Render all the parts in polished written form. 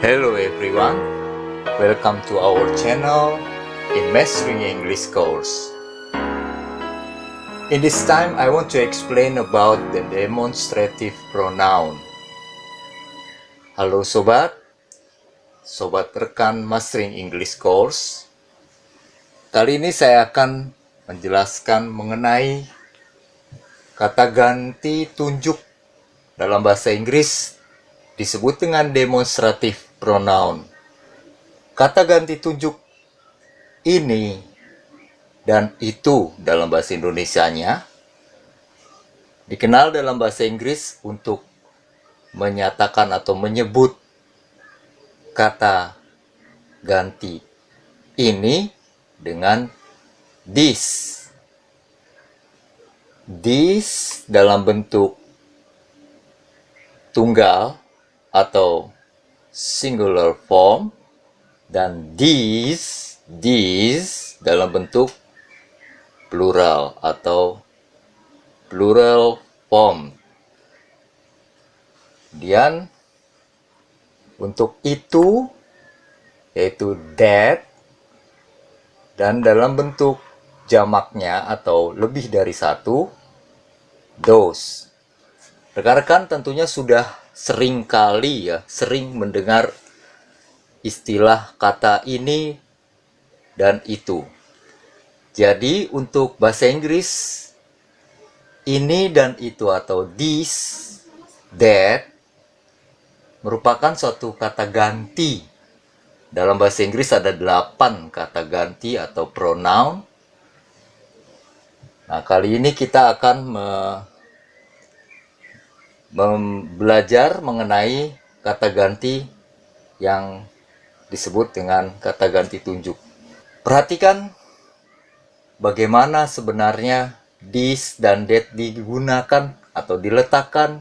Hello everyone, welcome to our channel in Mastering English course. In this time, I want to explain about the demonstrative pronoun. Halo sobat rekan Mastering English course. Kali ini saya akan menjelaskan mengenai kata ganti tunjuk dalam bahasa Inggris disebut dengan demonstrative pronoun. Kata ganti tunjuk ini dan itu dalam bahasa Indonesianya dikenal dalam bahasa Inggris untuk menyatakan atau menyebut kata ganti ini dengan this. This dalam bentuk tunggal atau singular form, dan these dalam bentuk plural atau plural form. Kemudian untuk itu yaitu that, dan dalam bentuk jamaknya atau lebih dari satu, those. Rekan-rekan tentunya sudah sering mendengar istilah kata ini dan itu. Jadi untuk bahasa Inggris, ini dan itu atau this, that merupakan suatu kata ganti. Dalam bahasa Inggris ada 8 kata ganti atau pronoun. Nah, kali ini kita akan belajar mengenai kata ganti yang disebut dengan kata ganti tunjuk. Perhatikan bagaimana sebenarnya this dan that digunakan atau diletakkan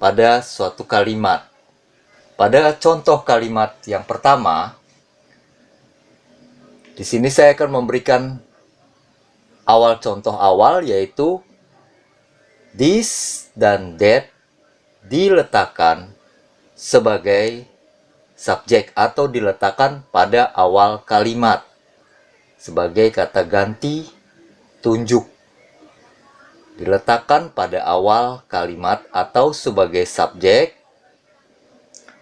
pada suatu kalimat. Pada contoh kalimat yang pertama, di sini saya akan memberikan contoh awal, yaitu this dan that diletakkan sebagai subjek atau diletakkan pada awal kalimat sebagai kata ganti tunjuk. Diletakkan pada awal kalimat atau sebagai subjek,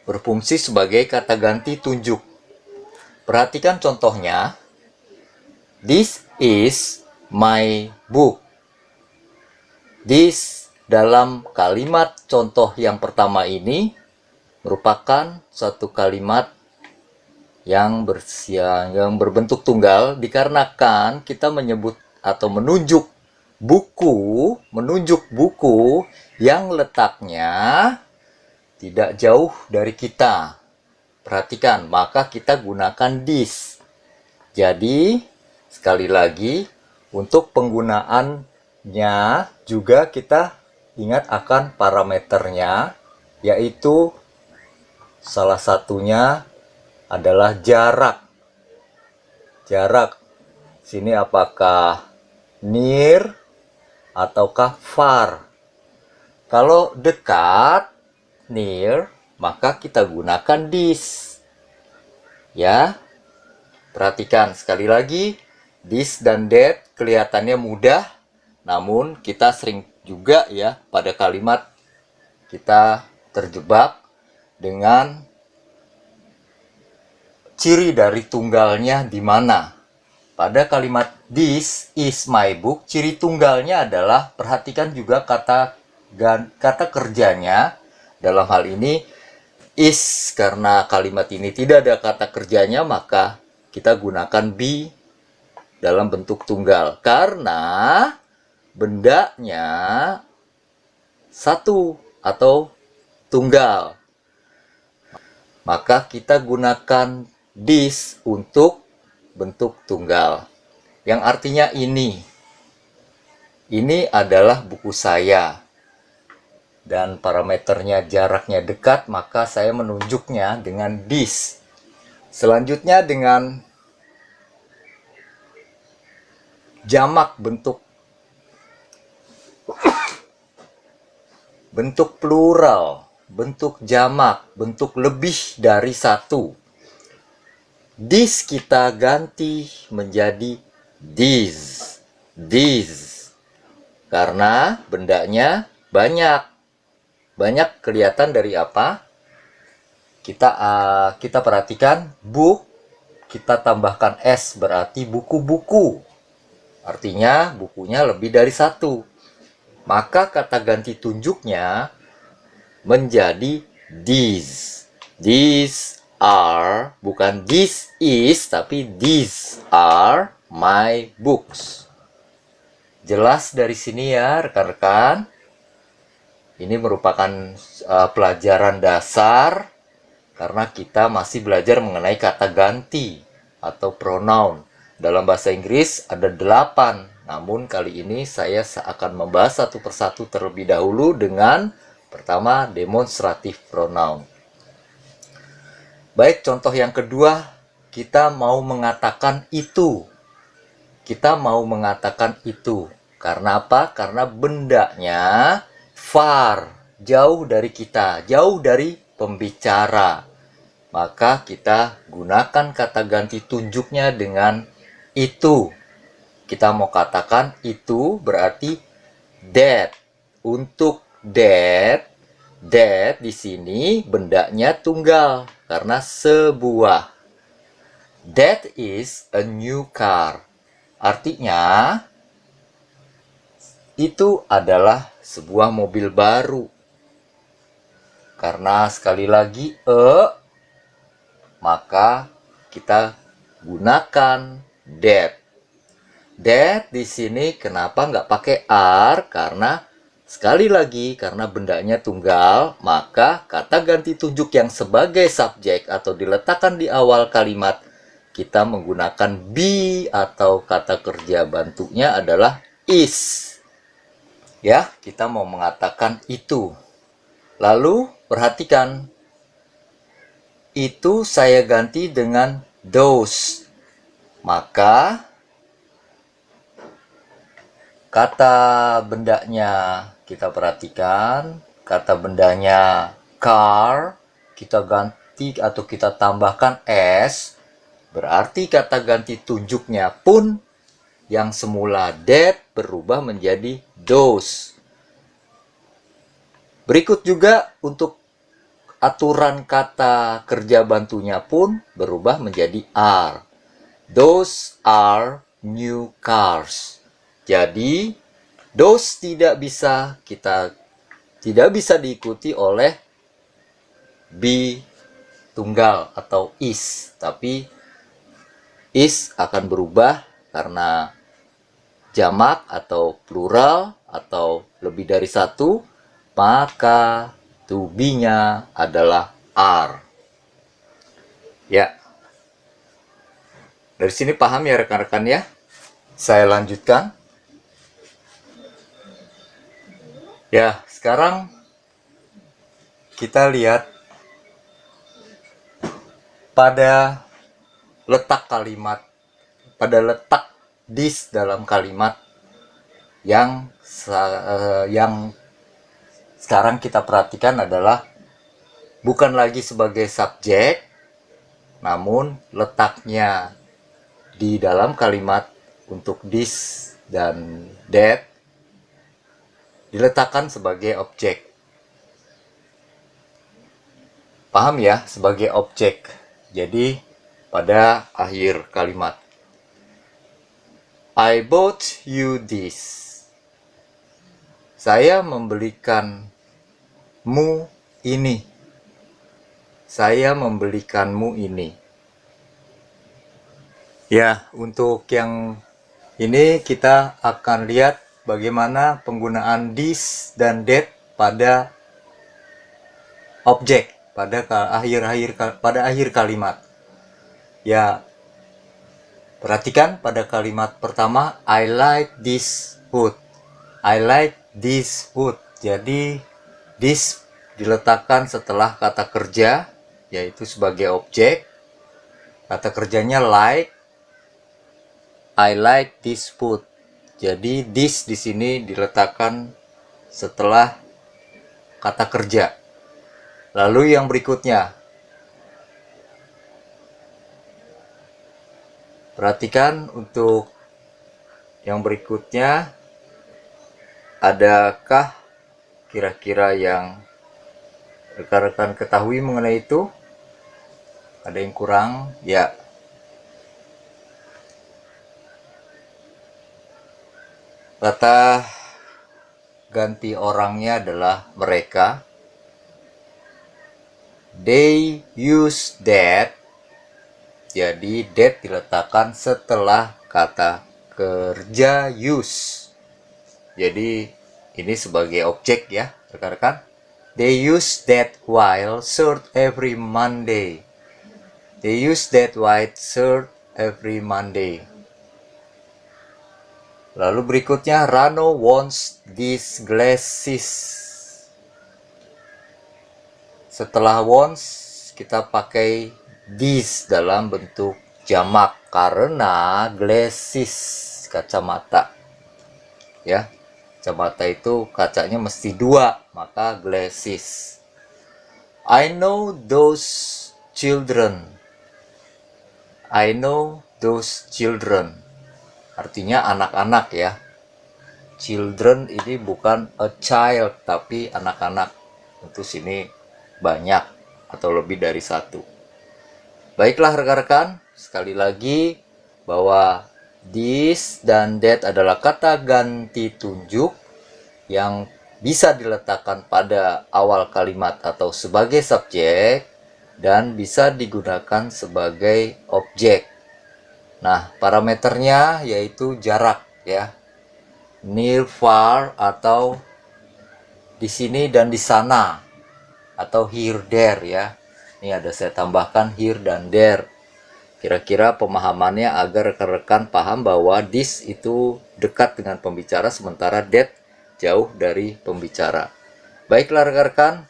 berfungsi sebagai kata ganti tunjuk. Perhatikan contohnya. This is my book. This dalam kalimat contoh yang pertama ini merupakan suatu kalimat yang berbentuk tunggal, dikarenakan kita menyebut atau menunjuk buku yang letaknya tidak jauh dari kita. Perhatikan, maka kita gunakan this. Jadi sekali lagi, untuk penggunaannya juga kita ingat akan parameternya, yaitu salah satunya adalah jarak. Jarak sini apakah near ataukah far? Kalau dekat, near, maka kita gunakan this. Ya. Perhatikan sekali lagi, this dan that kelihatannya mudah, namun kita sering juga pada kalimat kita terjebak dengan ciri dari tunggalnya di mana. Pada kalimat this is my book, ciri tunggalnya adalah, perhatikan juga kata kerjanya. Dalam hal ini is, karena kalimat ini tidak ada kata kerjanya, maka kita gunakan be dalam bentuk tunggal. Karena bendanya satu atau tunggal, maka kita gunakan this untuk bentuk tunggal, yang artinya ini adalah buku saya, dan parameternya jaraknya dekat, maka saya menunjuknya dengan this. Selanjutnya dengan jamak bentuk plural. bentuk jamak, bentuk lebih dari satu. This kita ganti menjadi these. These. Karena bendanya banyak. Banyak kelihatan dari apa? Kita perhatikan book, kita tambahkan s berarti buku-buku. Artinya bukunya lebih dari satu. Maka kata ganti tunjuknya menjadi these. These are, bukan this is, tapi these are my books. Jelas dari sini ya rekan-rekan. Ini merupakan pelajaran dasar karena kita masih belajar mengenai kata ganti atau pronoun. Dalam bahasa Inggris ada 8, namun kali ini saya akan membahas satu persatu terlebih dahulu dengan pertama demonstratif pronoun. Baik, contoh yang kedua, kita mau mengatakan itu. Kita mau mengatakan itu. Karena apa? Karena bendanya far, jauh dari kita, jauh dari pembicara. Maka kita gunakan kata ganti tunjuknya dengan itu. Kita mau katakan itu berarti that. Untuk that di sini bendanya tunggal karena sebuah. That is a new car. Artinya itu adalah sebuah mobil baru. Karena sekali lagi maka kita gunakan that. That di sini kenapa nggak pakai are? Karena sekali lagi karena bendanya tunggal, maka kata ganti tunjuk yang sebagai subjek atau diletakkan di awal kalimat kita menggunakan be atau kata kerja bantunya adalah is. Ya, kita mau mengatakan itu. Lalu perhatikan, itu saya ganti dengan those. Maka kata bendanya kita perhatikan, kata bendanya car kita ganti atau kita tambahkan s, berarti kata ganti tunjuknya pun yang semula that berubah menjadi those. Berikut juga untuk aturan kata kerja bantunya pun berubah menjadi are. Those are new cars. Jadi those tidak bisa diikuti oleh be tunggal atau is, tapi is akan berubah karena jamak atau plural atau lebih dari satu, maka to be-nya adalah are. Ya. Dari sini paham ya rekan-rekan ya? Saya lanjutkan. Ya, sekarang kita lihat pada letak kalimat, pada letak this dalam kalimat yang sekarang kita perhatikan adalah bukan lagi sebagai subjek, namun letaknya di dalam kalimat untuk this dan that diletakkan sebagai objek. Paham ya? Sebagai objek. Jadi pada akhir kalimat, I bought you this. Saya membelikanmu ini. Saya membelikanmu ini. Ya, untuk yang ini kita akan lihat bagaimana penggunaan this dan that pada objek, pada akhir kalimat. Ya, perhatikan pada kalimat pertama, I like this food. I like this food. Jadi this diletakkan setelah kata kerja, yaitu sebagai objek. Kata kerjanya like. I like this food. Jadi this di sini diletakkan setelah kata kerja. Lalu yang berikutnya, perhatikan untuk yang berikutnya, adakah kira-kira yang rekan-rekan ketahui mengenai itu? Ada yang kurang? Ya. Kata ganti orangnya adalah mereka. They use that. Jadi that diletakkan setelah kata kerja use. Jadi ini sebagai objek ya, rekan-rekan. They use that white shirt every Monday. They use that white shirt every Monday. Lalu berikutnya, Rano wants these glasses. Setelah wants, kita pakai this dalam bentuk jamak karena glasses, kacamata. Ya, kacamata itu kacanya mesti dua, maka glasses. I know those children. I know those children. Artinya anak-anak ya. Children ini bukan a child, tapi anak-anak. Untuk sini banyak atau lebih dari satu. Baiklah rekan-rekan, sekali lagi bahwa this dan that adalah kata ganti tunjuk yang bisa diletakkan pada awal kalimat atau sebagai subjek dan bisa digunakan sebagai objek. Nah, parameternya yaitu jarak ya. Near, far, atau di sini dan di sana, atau here, there ya. Ini ada saya tambahkan here dan there. Kira-kira pemahamannya agar rekan-rekan paham bahwa this itu dekat dengan pembicara sementara that jauh dari pembicara. Baiklah rekan-rekan,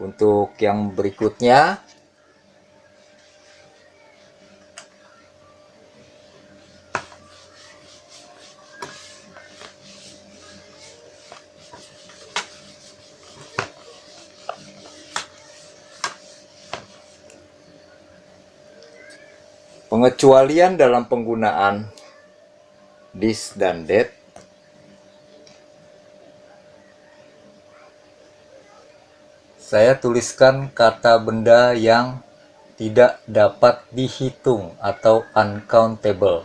untuk yang berikutnya pengecualian dalam penggunaan this dan that. Saya tuliskan kata benda yang tidak dapat dihitung atau uncountable.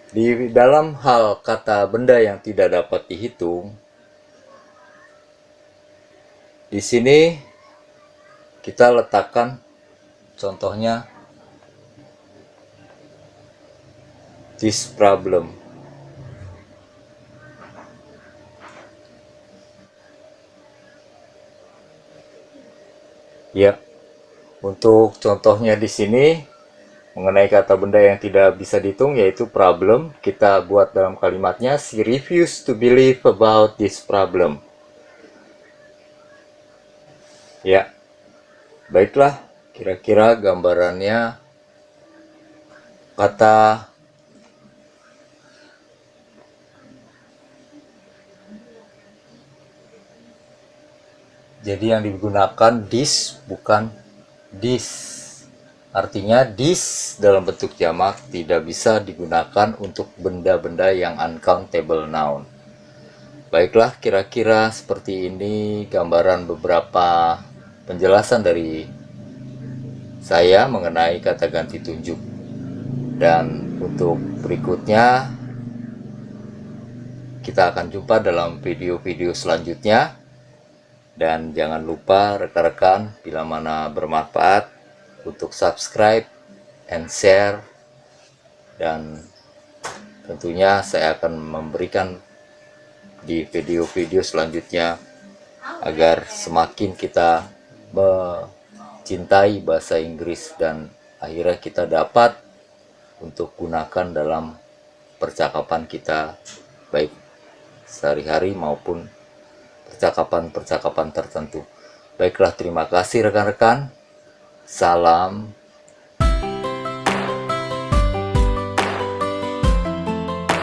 Di dalam hal kata benda yang tidak dapat dihitung, di sini kita letakkan contohnya this problem. Ya, untuk contohnya di sini mengenai kata benda yang tidak bisa dihitung yaitu problem, kita buat dalam kalimatnya she refused to believe about this problem. Ya, baiklah, kira-kira gambarannya kata jadi yang digunakan this bukan this. Artinya this dalam bentuk jamak tidak bisa digunakan untuk benda-benda yang uncountable noun. Baiklah, kira-kira seperti ini gambaran beberapa penjelasan dari saya mengenai kata ganti tunjuk. Dan untuk berikutnya kita akan jumpa dalam video-video selanjutnya. Dan jangan lupa rekan-rekan, bila mana bermanfaat, untuk subscribe and share. Dan tentunya saya akan memberikan di video-video selanjutnya agar semakin kita mencintai bahasa Inggris dan akhirnya kita dapat untuk gunakan dalam percakapan kita, baik sehari-hari maupun percakapan-percakapan tertentu. Baiklah, terima kasih rekan-rekan. Salam